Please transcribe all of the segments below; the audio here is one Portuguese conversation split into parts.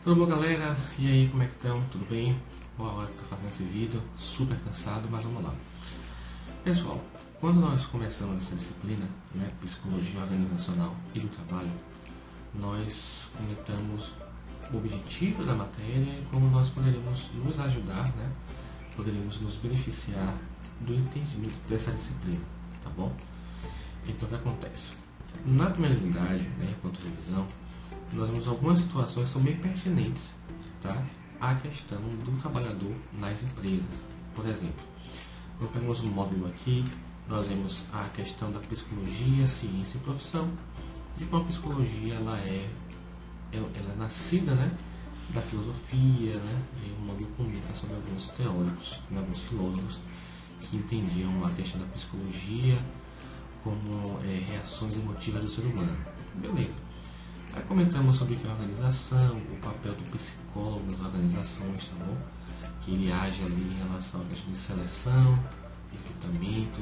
Tudo bom, galera? E aí, como é que estão? Tudo bem? Boa hora que estou fazendo esse vídeo, super cansado, mas vamos lá. Pessoal, quando nós começamos essa disciplina, Psicologia Organizacional e do Trabalho, nós comentamos o objetivo da matéria e como nós poderíamos nos ajudar, poderíamos nos beneficiar do entendimento dessa disciplina, tá bom? Então, o que acontece? Na primeira unidade, enquanto revisão, nós vemos algumas situações que são bem pertinentes, à questão do trabalhador nas empresas. Por exemplo, nós pegamos um módulo aqui, nós vemos a questão da psicologia, ciência e profissão, e como a psicologia ela é nascida da filosofia, e o módulo comenta sobre alguns teóricos, alguns filósofos que entendiam a questão da psicologia como reações emotivas do ser humano. Beleza. Aí comentamos sobre a organização, o papel do psicólogo nas organizações, tá bom? Que ele age ali em relação à questão de seleção, recrutamento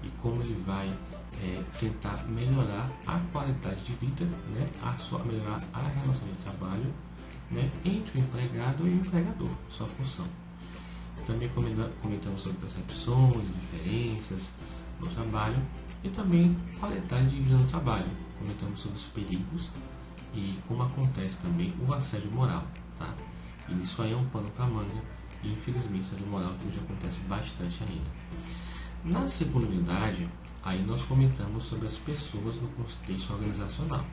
e como ele vai tentar melhorar a qualidade de vida, melhorar a relação de trabalho entre o empregado e o empregador, sua função. Também comentamos sobre percepções, diferenças no trabalho e também qualidade de vida no trabalho. Comentamos sobre os perigos e como acontece também o assédio moral, tá? E isso aí é um pano para manga e infelizmente o assédio moral que hoje acontece bastante ainda. Na segunda unidade, aí nós comentamos sobre as pessoas no contexto organizacional.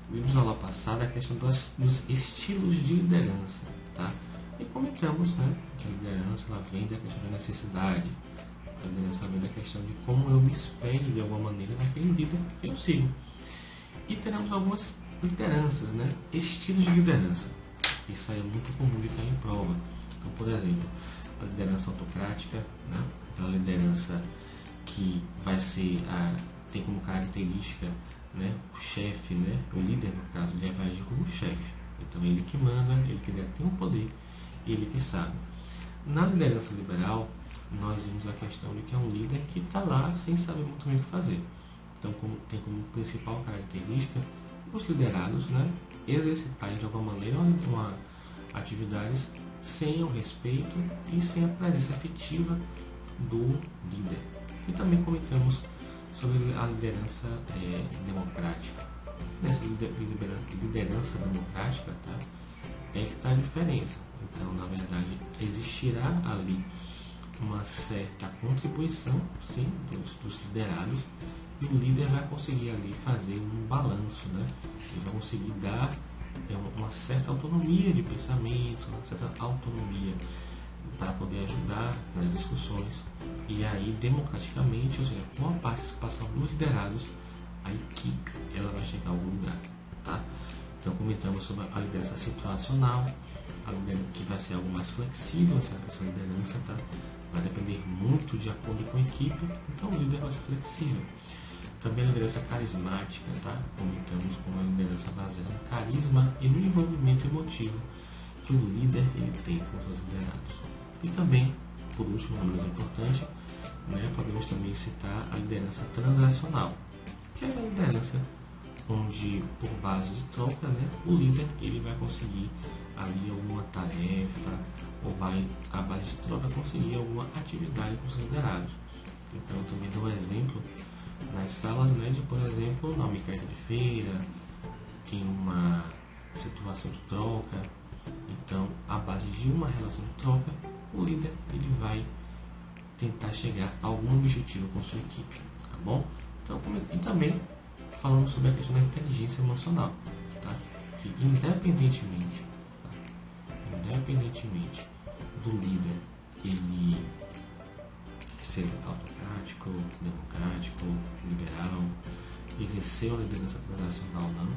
Vimos na aula passada a questão dos estilos de liderança, tá? E comentamos, que a liderança ela vem da questão da necessidade, a liderança vem da questão de como eu me espelho de alguma maneira naquele líder que eu sigo. E teremos algumas lideranças, estilos de liderança. Isso aí é muito comum de cair em prova. Então, por exemplo, a liderança autocrática, aquela liderança que vai ser tem como característica o chefe, o líder no caso, ele vai agir como chefe. Então ele que manda, ele que tem o poder, ele que sabe. Na liderança liberal, nós vimos a questão de que é um líder que está lá sem saber muito bem o que fazer. Então tem como principal característica os liderados exercitarem de alguma maneira uma atividades sem o respeito e sem a presença efetiva do líder. E também comentamos sobre a liderança democrática. Nessa liderança democrática é que está a diferença. Então, na verdade, existirá ali uma certa contribuição, sim, dos liderados, e o líder vai conseguir ali fazer um balanço, ele vai conseguir dar uma certa autonomia de pensamento, uma certa autonomia para poder ajudar nas discussões, e aí democraticamente, ou seja, com a participação dos liderados, a equipe ela vai chegar a algum lugar, tá? Então comentamos sobre a liderança situacional, a liderança que vai ser algo mais flexível, essa liderança, tá? Vai depender muito de acordo com a equipe, então o líder vai ser flexível. Também a liderança carismática, tá? Comentamos com a liderança baseada no carisma e no envolvimento emotivo que o líder ele tem com os seus liderados. E também, por último, não menos importante, podemos também citar a liderança transacional, que é a liderança onde, por base de troca, o líder ele vai conseguir ali alguma tarefa ou vai, à base de troca, conseguir alguma atividade com seus liderados. Então, eu também dou um exemplo nas salas de, por exemplo, na micareta de feira, em uma situação de troca. Então, à base de uma relação de troca, o líder ele vai tentar chegar a algum objetivo com sua equipe, tá bom? Então, e também falamos sobre a questão da inteligência emocional, tá? Que independentemente do líder ele ser autocrático, democrático, liberal, exercer a liderança transacional ou não,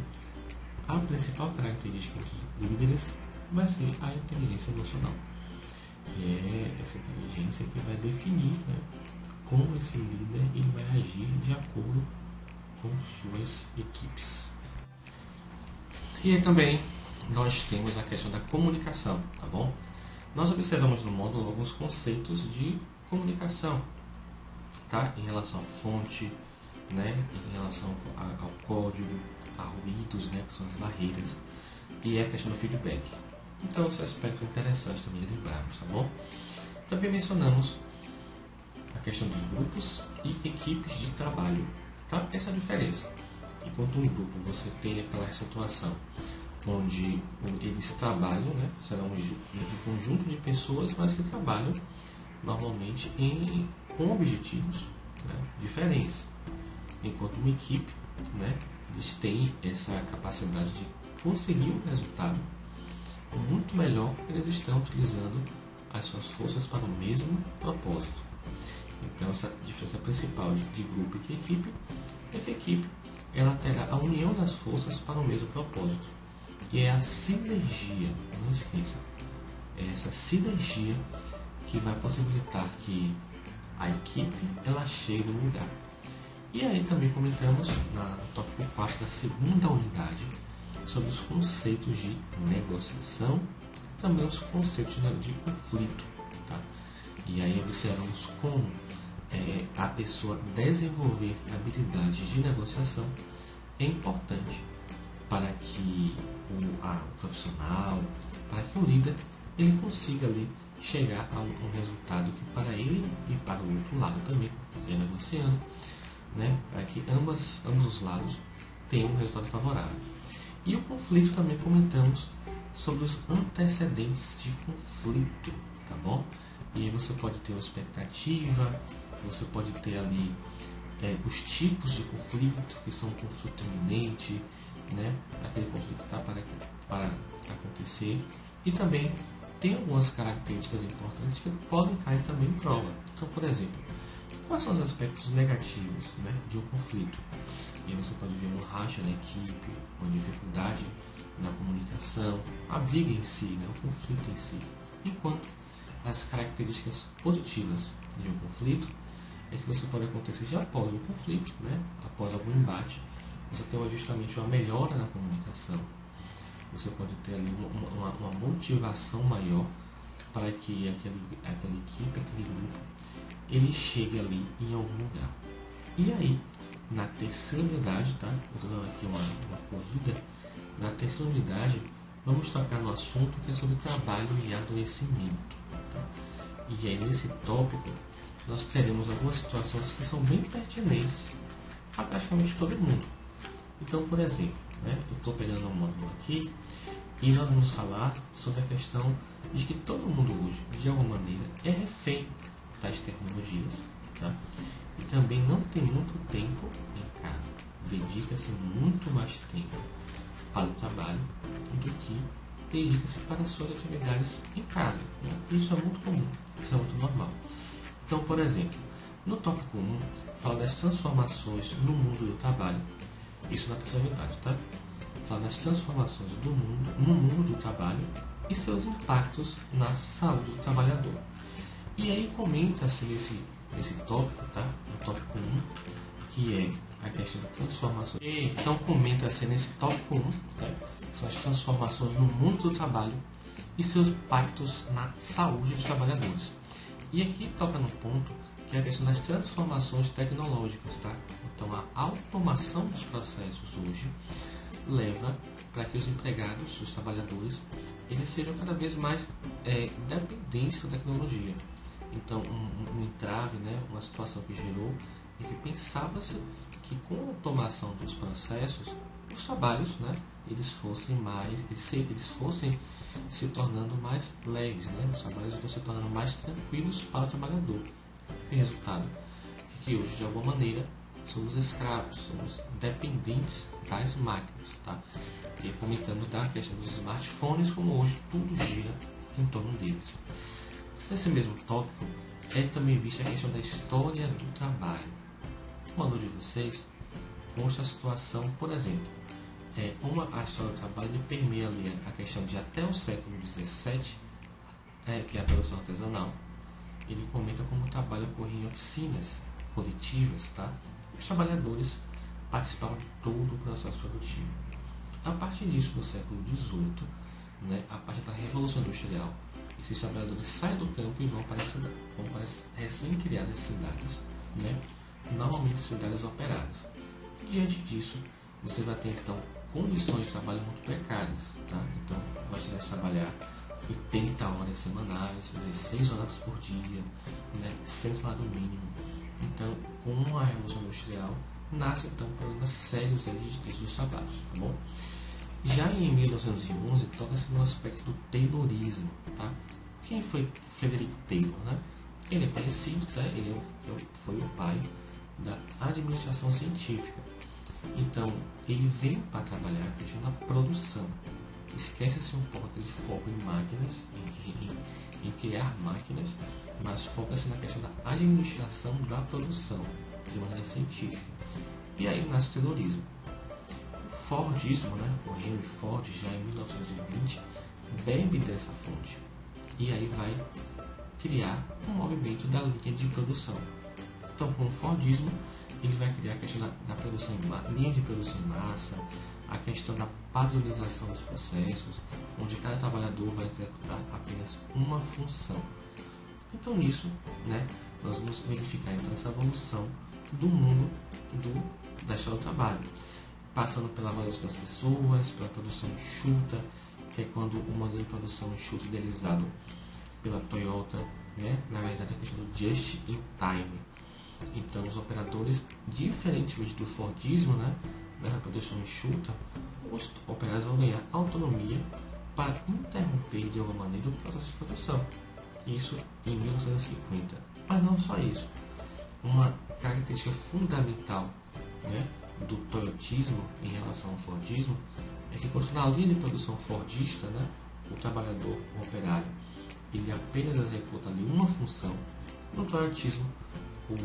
a principal característica dos líderes vai ser a inteligência emocional, que é essa inteligência que vai definir como esse líder ele vai agir de acordo com suas equipes. E aí também nós temos a questão da comunicação, tá bom? Nós observamos no módulo alguns conceitos de comunicação, tá? Em relação à fonte, em relação ao código, a ruídos, que são as barreiras. e é a questão do feedback. Então esse aspecto é interessante também de lembrarmos, tá bom? Também mencionamos a questão dos grupos e equipes de trabalho, tá? Essa é a diferença. Enquanto um grupo você tem aquela situação onde eles trabalham, né? Será um conjunto de pessoas, mas que trabalham normalmente com objetivos, né, diferentes. Enquanto uma equipe, né, eles têm essa capacidade de conseguir um resultado muito melhor porque eles estão utilizando as suas forças para o mesmo propósito. Então essa diferença principal de grupo e equipe é que a equipe ela terá a união das forças para o mesmo propósito. E é a sinergia, não esqueça, é essa sinergia que vai possibilitar que a equipe ela chegue no lugar. E aí também comentamos no tópico 4 da segunda unidade sobre os conceitos de negociação, também os conceitos de conflito. Tá? E aí observamos como a pessoa desenvolver habilidades de negociação é importante para que o profissional, para que o líder, ele consiga ali chegar a um resultado que para ele e para o outro lado também, que é negociando, né, para que ambos os lados tenham um resultado favorável. E o conflito também comentamos sobre os antecedentes de conflito, tá bom? E aí você pode ter uma expectativa, você pode ter ali os tipos de conflito, que são conflito iminente, né, aquele conflito que está para acontecer, e também tem algumas características importantes que podem cair também em prova. Então, por exemplo, quais são os aspectos negativos, né, de um conflito? E aí você pode ver um racha na equipe, uma dificuldade na comunicação, a briga em si, né, o conflito em si. Enquanto as características positivas de um conflito é que você pode acontecer já após o conflito, né, após algum embate, você tem justamente uma melhora na comunicação. Você pode ter ali uma motivação maior para que aquela equipe, aquele grupo, ele chegue ali em algum lugar. E aí, na terceira unidade, tá? Eu estou dando aqui uma corrida. Na terceira unidade, vamos tocar no assunto que é sobre trabalho e adoecimento. Tá? E aí, nesse tópico, nós teremos algumas situações que são bem pertinentes a praticamente todo mundo. Então, por exemplo, né, eu estou pegando um módulo aqui e nós vamos falar sobre a questão de que todo mundo hoje, de alguma maneira, é refém das tecnologias, tá? E também não tem muito tempo em casa. Dedica-se muito mais tempo para o trabalho do que dedica-se para as suas atividades em casa, né? Isso é muito comum, isso é muito normal. Então, por exemplo, no tópico 1, fala das transformações no mundo do trabalho. Isso na terceira unidade, tá? Fala das transformações no mundo do trabalho e seus impactos na saúde do trabalhador. E aí comenta-se nesse tópico, tá? No tópico 1, que é a questão da transformação. Então comenta-se nesse tópico 1, tá? São as transformações no mundo do trabalho e seus impactos na saúde dos trabalhadores. E aqui toca no ponto que é a questão das transformações tecnológicas, tá? Então a automação dos processos hoje leva para que os empregados, os trabalhadores, eles sejam cada vez mais dependentes da tecnologia. Então um entrave, né, uma situação que gerou e que pensava-se que com a automação dos processos, os trabalhos, né, eles fossem se tornando mais leves, né? Os trabalhos estão se tornando mais tranquilos para o trabalhador. E o resultado é que hoje, de alguma maneira, somos escravos, somos dependentes das máquinas, tá? E comentamos da questão dos smartphones, como hoje tudo gira em torno deles. Nesse mesmo tópico, é também vista a questão da história do trabalho. O aluno de vocês mostra a situação, por exemplo, como a história do trabalho permeia ali a questão de até o século XVII, que é a produção artesanal. Ele comenta como o trabalho ocorria em oficinas coletivas, tá? Os trabalhadores participavam de todo o processo produtivo. A partir disso, no século XVIII, né, a partir da Revolução Industrial, esses trabalhadores saem do campo e vão para as recém-criadas cidades, né, normalmente cidades operárias. E, diante disso, você vai ter então condições de trabalho muito precárias, tá? Então, vai ter que trabalhar 80 horas semanais, fazer 6 horas por dia, né? Sem salário mínimo. Então, com a Revolução Industrial, nasce então problemas sérios aí de direitos dos trabalhos, tá bom? Já em 1911, toca-se no aspecto do Taylorismo, tá? Quem foi Frederick Taylor, né? Ele é conhecido, tá? Ele foi o pai da administração científica. Então, ele veio para trabalhar a questão da produção. Esquece-se um pouco aquele foco em máquinas, em criar máquinas, mas foca-se na questão da administração da produção, de maneira científica. E aí nasce o Taylorismo. O Fordismo, né? O Henry Ford, já em 1920, bebe dessa fonte. E aí vai criar um movimento da linha de produção. Então, com o Fordismo, ele vai criar a questão da produção linha de produção em massa, a questão da padronização dos processos, onde cada trabalhador vai executar apenas uma função. Então, nisso, né, nós vamos verificar então essa evolução do mundo da história do trabalho, passando pela valorização das pessoas, pela produção enxuta, que é quando o modelo de produção enxuta idealizado pela Toyota, né, na verdade a questão do just in time. Então, os operadores, diferentemente do Fordismo, né, dessa produção enxuta, os operadores vão ganhar autonomia para interromper de alguma maneira o processo de produção. Isso em 1950. Mas não só isso. Uma característica fundamental, né, do toyotismo em relação ao Fordismo é que, quando na linha de produção fordista, né, o trabalhador, o operário, ele apenas executa ali uma função. No toyotismo, o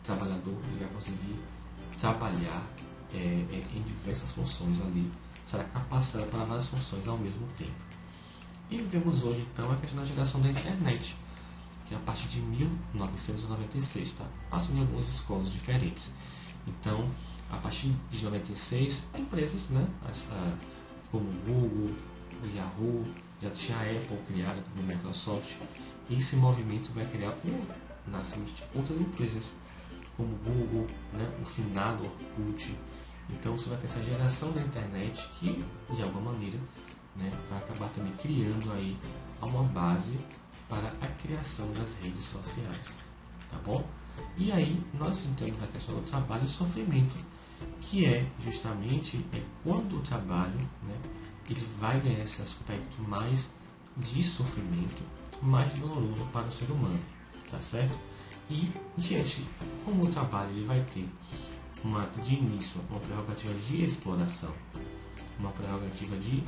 trabalhador ele vai conseguir trabalhar em diversas funções ali, será capacitado para várias funções ao mesmo tempo. E vemos hoje então a questão da geração da internet, que é a partir de 1996, tá? Passa em algumas escolas diferentes. Então, a partir de 96, empresas, né, como o Google, o Yahoo, já tinha a Apple criada, também a Microsoft, e esse movimento vai criar nascimento de outras empresas, como o Google, né, o finado Orkut. Então você vai ter essa geração da internet que, de alguma maneira, né, vai acabar também criando aí uma base para a criação das redes sociais, tá bom? E aí nós entramos na questão do trabalho e sofrimento, que é justamente quando o trabalho, né, ele vai ganhar esse aspecto mais de sofrimento, mais doloroso para o ser humano, tá certo? E diante, como o trabalho ele vai ter de início uma prerrogativa de exploração, uma prerrogativa de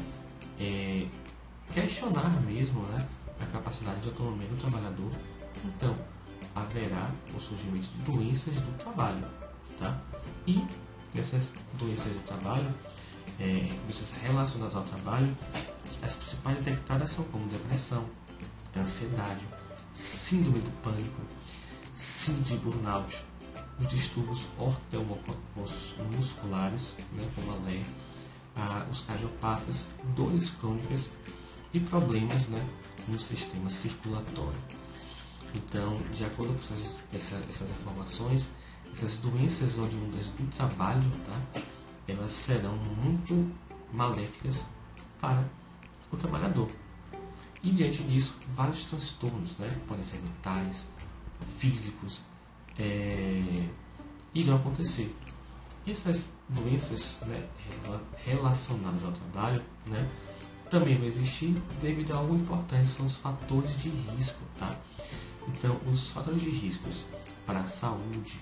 questionar mesmo, né, a capacidade de autonomia do trabalhador, então haverá o surgimento de doenças do trabalho, tá? E essas doenças do trabalho, doenças relacionadas ao trabalho, as principais detectadas são como depressão, ansiedade, síndrome do pânico, síndrome de burnout, os distúrbios ortomusculares, né, como a LER, os cardiopatas, dores crônicas e problemas, né, no sistema circulatório. Então, de acordo com essas informações, essas doenças oriundas do trabalho, tá, elas serão muito maléficas para o trabalhador. E diante disso, vários transtornos, né, podem ser mentais, físicos, irão acontecer. E essas doenças, né, relacionadas ao trabalho, né, também vai existir devido a algo importante, são os fatores de risco, tá? Então, os fatores de riscos para a saúde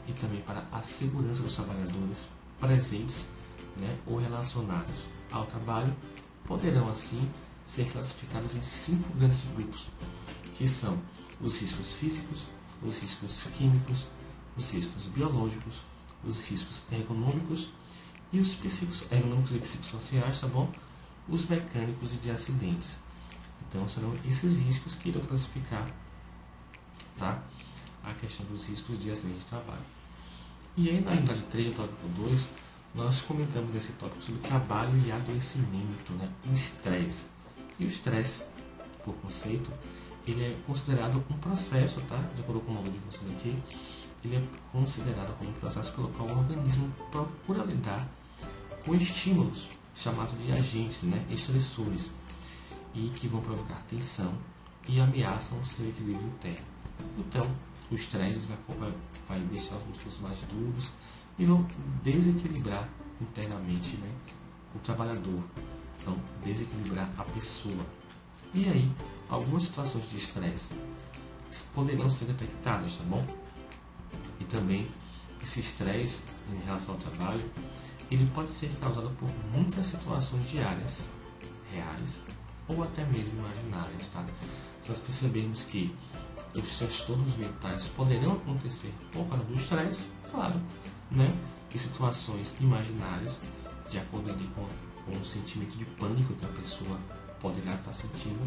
e também para a segurança dos trabalhadores presentes, né, ou relacionados ao trabalho poderão assim ser classificados em 5 grandes grupos, que são os riscos físicos, os riscos químicos, os riscos biológicos, os riscos ergonômicos e os ergonômicos e psicossociais, tá bom? Os mecânicos e de acidentes. Então serão esses riscos que irão classificar, tá, a questão dos riscos de acidente de trabalho. E aí na unidade 3 do tópico 2, nós comentamos esse tópico sobre trabalho e adoecimento, né, o estresse. E o estresse, por conceito, ele é considerado um processo, tá, de acordo com o nome de vocês aqui, ele é considerado como um processo pelo qual o organismo procura lidar com estímulos chamados de agentes, né, estressores, e que vão provocar tensão e ameaçam o seu equilíbrio interno. Então, o estresse vai deixar os músculos mais duros e vão desequilibrar internamente, né, o trabalhador. Então, desequilibrar a pessoa. E aí, algumas situações de estresse poderão ser detectadas, tá bom? E também, esse estresse em relação ao trabalho, ele pode ser causado por muitas situações diárias, reais, ou até mesmo imaginárias, tá? Nós percebemos que os transtornos mentais poderão acontecer por causa do estresse, claro, né? E situações imaginárias, de acordo ali com o sentimento de pânico que a pessoa poderá estar sentindo,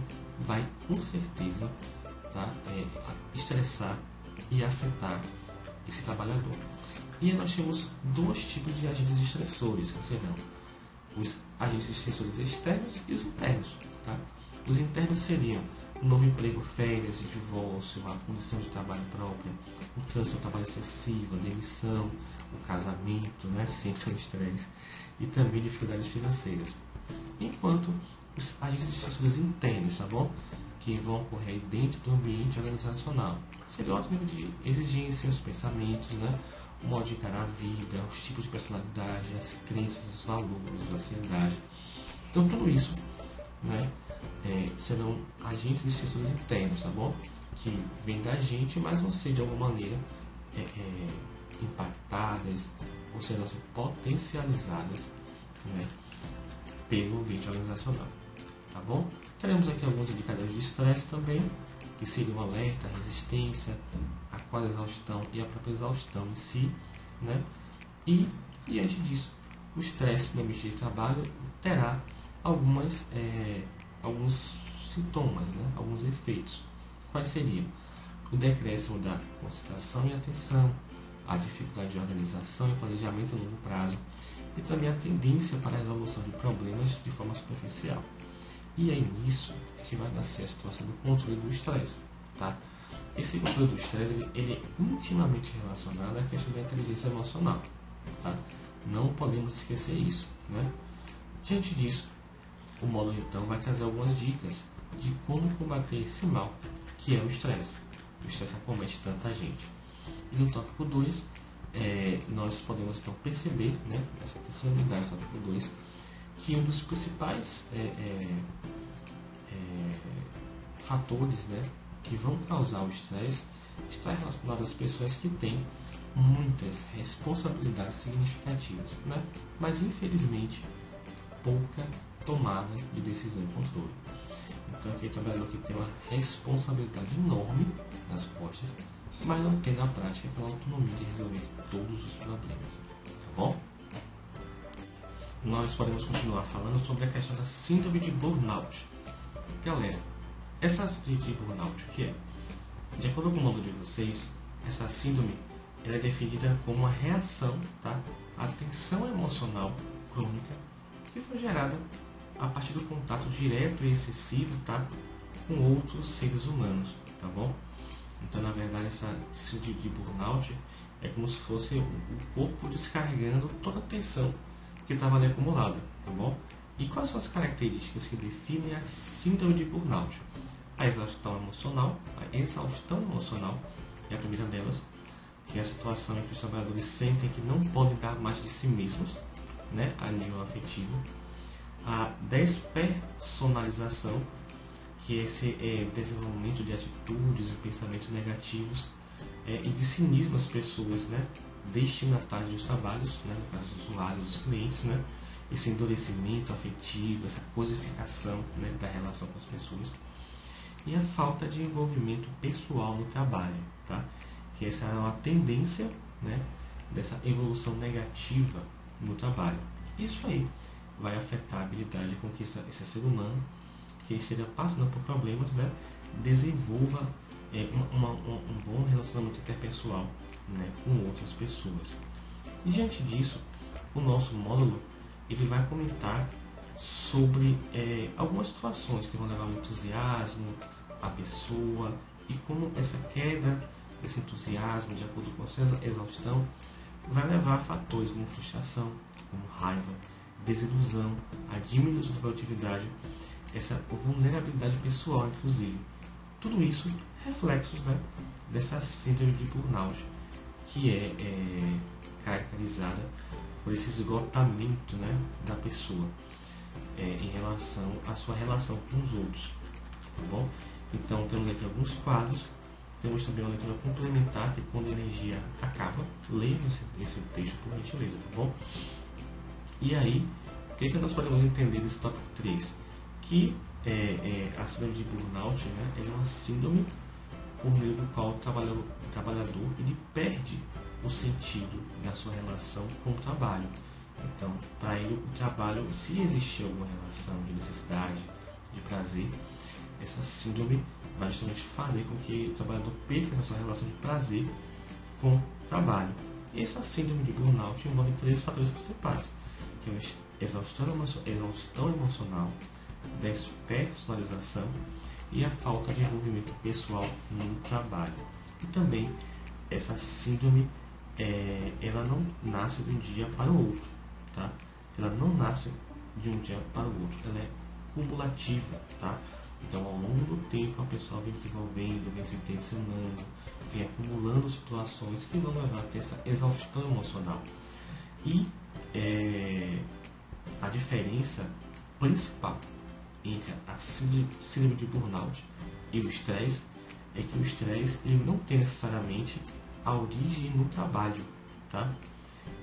vai com certeza, tá? Estressar e afetar esse trabalhador. E aí nós temos dois tipos de agentes estressores, que serão os agentes estressores externos e os internos, tá? Os internos seriam o novo emprego, férias, divórcio, a condição de trabalho própria, o trânsito ao trabalho excessivo, a demissão, o casamento, né? Sempre o estresse, e também dificuldades financeiras. Enquanto os agentes estressores internos, tá bom? Que vão ocorrer dentro do ambiente organizacional. Seria outro nível de exigência, os pensamentos, né? O modo de encarar a vida, os tipos de personalidade, as crenças, os valores, a ansiedade. Então, tudo isso, né, serão agentes estressores internos, tá bom? Que vêm da gente, mas vão ser de alguma maneira impactadas ou serão assim, potencializadas, né, pelo ambiente organizacional, tá bom? Teremos aqui alguns indicadores de estresse também, que seriam o alerta, a resistência, a quase exaustão e a própria exaustão em si, né? E diante disso, o estresse no ambiente de trabalho terá alguns sintomas, né? Alguns efeitos. Quais seriam? O decréscimo da concentração e atenção, a dificuldade de organização e planejamento a longo prazo, e também a tendência para a resolução de problemas de forma superficial. E é nisso que vai nascer a situação do controle do estresse, tá? Esse controle do estresse ele é intimamente relacionado à questão da inteligência emocional, tá? Não podemos esquecer isso, né? Diante disso, o módulo então vai trazer algumas dicas de como combater esse mal, que é o estresse. O estresse acomete tanta gente. E no tópico 2, nós podemos então perceber, né, nessa terceira unidade do tópico 2, que um dos principais fatores, né, que vão causar o estresse está relacionado às pessoas que têm muitas responsabilidades significativas, né, mas infelizmente pouca tomada de decisão e controle. Então aquele trabalhador que tem uma responsabilidade enorme nas costas, mas não tem na prática aquela autonomia de resolver todos os problemas, tá bom? Nós podemos continuar falando sobre a questão da síndrome de burnout. Galera, essa síndrome de burnout, o que é? De acordo com o módulo de vocês, essa síndrome ela é definida como uma reação, tá, à tensão emocional crônica que foi gerada a partir do contato direto e excessivo, tá, com outros seres humanos, tá bom? Então, na verdade, essa síndrome de burnout é como se fosse o corpo descarregando toda a tensão que estava ali acumulada, tá bom? E quais são as características que definem a síndrome de burnout? A exaustão emocional é a primeira delas, que é a situação em que os trabalhadores sentem que não podem dar mais de si mesmos, né, a nível afetivo. A despersonalização, que é esse desenvolvimento de atitudes e pensamentos negativos e de cinismo às pessoas, né, destinatárias dos trabalhos, né, no caso dos usuários, dos clientes, né, esse endurecimento afetivo, essa cosificação, né, da relação com as pessoas, e a falta de envolvimento pessoal no trabalho, tá? Que essa é uma tendência, né, dessa evolução negativa no trabalho. Isso aí vai afetar a habilidade com que esse ser humano, que esteja passando por problemas, né, desenvolva um bom relacionamento interpessoal, né, com outras pessoas. E diante disso, o nosso módulo ele vai comentar sobre algumas situações que vão levar ao entusiasmo a pessoa e como essa queda desse entusiasmo, de acordo com a sua exaustão, vai levar a fatores como frustração, como raiva, desilusão, a diminuição da produtividade, essa vulnerabilidade pessoal, inclusive. Tudo isso reflexos, né, dessa síndrome de burnout, que é caracterizada por esse esgotamento, né, da pessoa em relação à sua relação com os outros. Tá bom? Então temos aqui alguns quadros. Temos também uma leitura complementar, que é quando a energia acaba. Leia esse texto por gentileza, tá bom? E aí, o que nós podemos entender desse tópico 3? Que a síndrome de burnout, né, é uma síndrome por meio do qual o trabalhador ele perde o sentido da sua relação com o trabalho. Então, para ele, o trabalho, se existir alguma relação de necessidade, de prazer, essa síndrome vai justamente fazer com que o trabalhador perca essa sua relação de prazer com o trabalho. E essa síndrome de burnout envolve 3 fatores principais, que é a exaustão emocional, despersonalização e a falta de envolvimento pessoal no trabalho. E também essa síndrome ela não nasce de um dia para o outro, tá? Ela não nasce de um dia para o outro, ela é cumulativa, tá? Então, ao longo do tempo, a pessoa vem desenvolvendo, vem se tensionando, vem acumulando situações que vão levar a ter essa exaustão emocional. E a diferença principal entre a síndrome de burnout e o estresse é que o estresse ele não tem necessariamente a origem no trabalho, tá?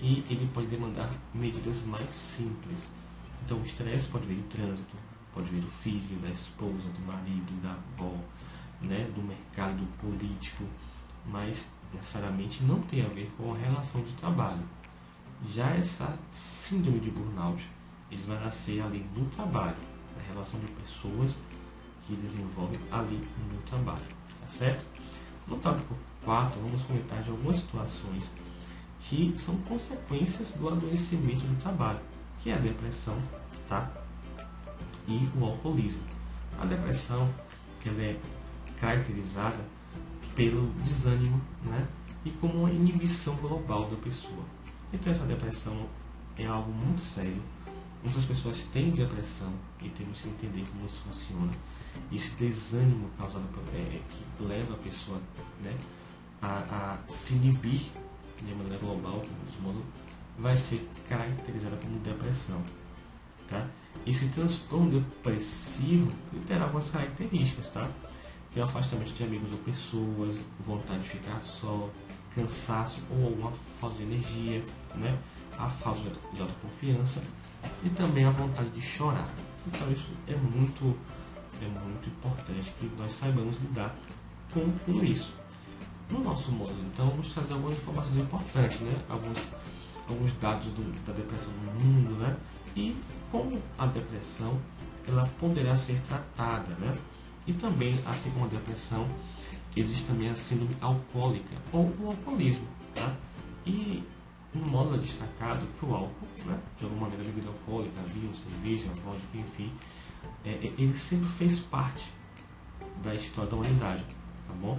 E ele pode demandar medidas mais simples. Então, o estresse pode vir do trânsito, pode vir do filho, da esposa, do marido, da avó, né, do mercado político, mas necessariamente não tem a ver com a relação de trabalho. Já essa síndrome de burnout, ele vai nascer ali no trabalho, na relação de pessoas que desenvolvem ali no trabalho, tá certo? No tópico 4, vamos comentar de algumas situações que são consequências do adoecimento do trabalho, que é a depressão, tá? E o alcoolismo. A depressão ela é caracterizada pelo desânimo, né? E como uma inibição global da pessoa. Então essa depressão é algo muito sério. Muitas pessoas têm depressão e temos que entender como isso funciona. Esse desânimo causado que leva a pessoa, né, a se inibir de maneira global, vai ser caracterizada como depressão, tá? Esse transtorno depressivo terá algumas características, tá? Que é o afastamento de amigos ou pessoas, vontade de ficar só, cansaço ou alguma falta de energia, né? A falta de autoconfiança e também a vontade de chorar. Então isso é muito importante que nós saibamos lidar com tudo isso. No nosso módulo, então, vamos trazer algumas informações importantes, né? Alguns dados da depressão no mundo, né? E como a depressão ela poderá ser tratada, né? E também, assim como a depressão, existe também a síndrome alcoólica ou o alcoolismo, tá? E no módulo é destacado que o álcool, né? De alguma maneira, a bebida alcoólica, vinho, cerveja, vodka, enfim, ele sempre fez parte da história da humanidade, tá bom?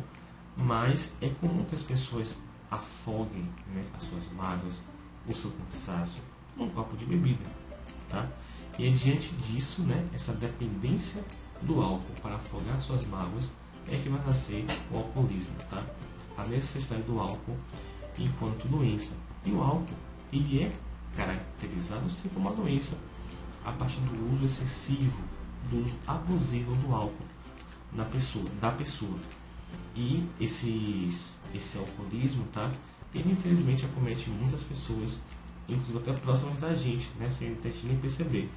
Mas é comum que as pessoas afoguem, né, as suas mágoas, o seu cansaço, num copo de bebida, tá? E é diante disso, né, essa dependência do álcool para afogar suas mágoas é que vai nascer o alcoolismo, tá? A necessidade do álcool enquanto doença. E o álcool, ele é caracterizado sim como uma doença a partir do uso excessivo, do uso abusivo do álcool da pessoa. E esse alcoolismo, tá? Ele infelizmente acomete muitas pessoas, inclusive até próximas da gente, né? Sem a gente nem perceber.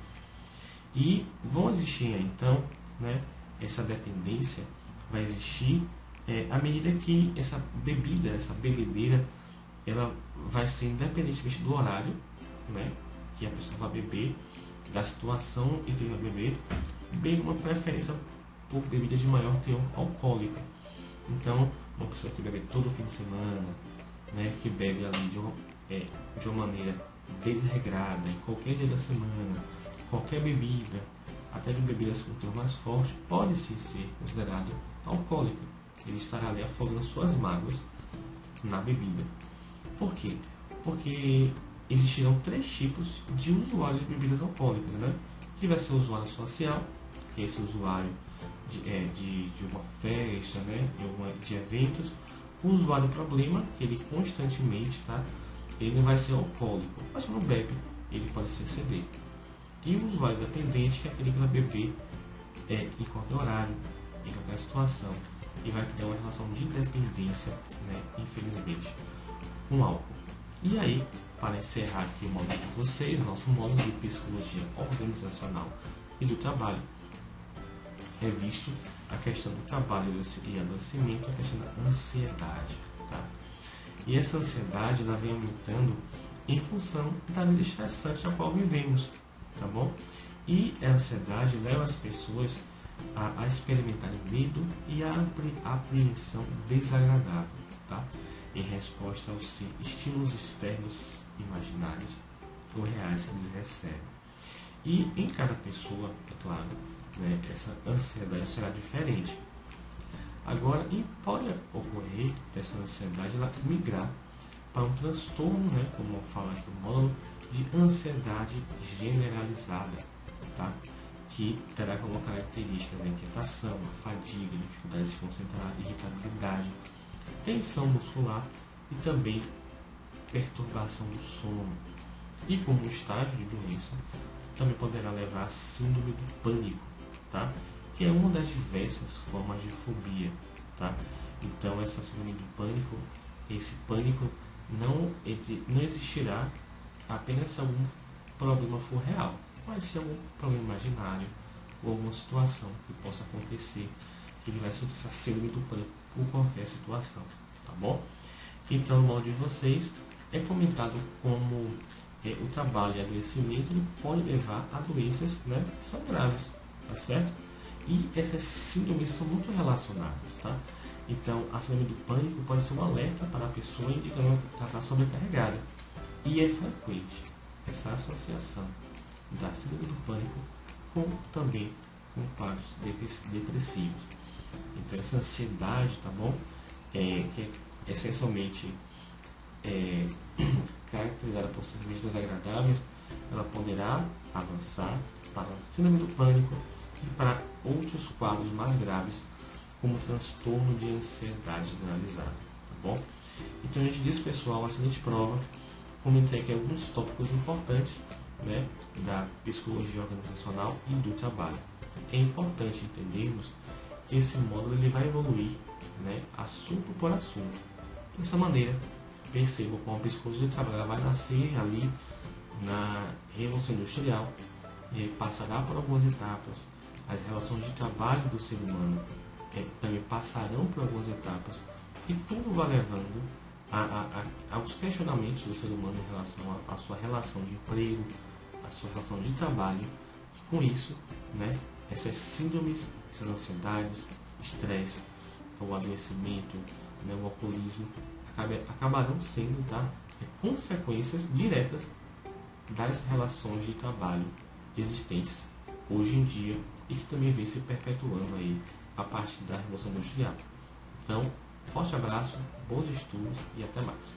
E vão existir então, né? Essa dependência vai existir à medida que essa bebida, essa bebedeira, ela vai ser independentemente do horário, né? Que a pessoa vai beber, da situação em que vai beber, bem uma preferência por bebida de maior teor alcoólica. Então, uma pessoa que bebe todo fim de semana, né, que bebe ali de uma maneira desregrada, em qualquer dia da semana, qualquer bebida, até de bebidas com teor mais forte, pode sim ser considerado alcoólica. Ele estará ali afogando suas mágoas na bebida. Por quê? Porque existirão 3 tipos de usuários de bebidas alcoólicas, né? Que vai ser o usuário social, que é esse usuário de uma festa, né? De eventos. O usuário problema, que ele constantemente, tá? Ele vai ser alcoólico, mas não bebe, ele pode ser CD. E o usuário dependente, que é aquele que vai beber em qualquer horário, em qualquer situação, e vai criar uma relação de dependência, né? Infelizmente, com álcool. E aí, para encerrar aqui o módulo de vocês, nosso módulo de psicologia organizacional e do trabalho, é visto a questão do trabalho e adoecimento, a questão da ansiedade, tá? E essa ansiedade ela vem aumentando em função da vida estressante a qual vivemos, tá bom? E a ansiedade leva as pessoas a experimentarem medo e a apreensão desagradável, tá? Em resposta aos estímulos externos imaginários ou reais que eles recebem. E em cada pessoa, é claro, né, essa ansiedade será diferente. Agora, pode ocorrer dessa ansiedade ela migrar para um transtorno, né, como eu falo aqui no módulo, de ansiedade generalizada, tá? Que terá como características a inquietação, a fadiga, dificuldade de se concentrar, irritabilidade, tensão muscular e também perturbação do sono. E como estágio de doença, também poderá levar a síndrome do pânico, tá? Que é uma das diversas formas de fobia, tá? Então essa síndrome do pânico, esse pânico não existirá apenas se algum problema for real, mas se algum problema imaginário ou alguma situação que possa acontecer, que ele vai sentir essa síndrome do pânico por qualquer situação, tá bom? Então, no módulo de vocês é comentado como o trabalho e adoecimento ele pode levar a doenças, né, que são graves, tá certo? E essas síndromes são muito relacionadas, tá? Então, a síndrome do pânico pode ser um alerta para a pessoa indicando que ela está sobrecarregada. E é frequente essa associação da síndrome do pânico também com quadros depressivos. Então, essa ansiedade, tá bom? Que é essencialmente caracterizada por sentimentos desagradáveis, ela poderá avançar para a síndrome do pânico e para outros quadros mais graves, como transtorno de ansiedade generalizada, tá bom? Então, a gente diz, pessoal, a seguinte prova, comentei aqui alguns tópicos importantes, né, da psicologia organizacional e do trabalho. É importante entendermos que esse módulo ele vai evoluir, né, assunto por assunto. Dessa maneira, percebam como a psicologia do trabalho ela vai nascer ali na Revolução Industrial e passará por algumas etapas. As relações de trabalho do ser humano também passarão por algumas etapas e tudo vai levando aos questionamentos do ser humano em relação à sua relação de emprego, à sua relação de trabalho, e com isso, né, essas síndromes, essas ansiedades, estresse, o adoecimento, né, o alcoolismo acabarão sendo consequências diretas das relações de trabalho existentes hoje em dia e que também vem se perpetuando aí a partir da Revolução Industrial. Então, forte abraço, bons estudos e até mais.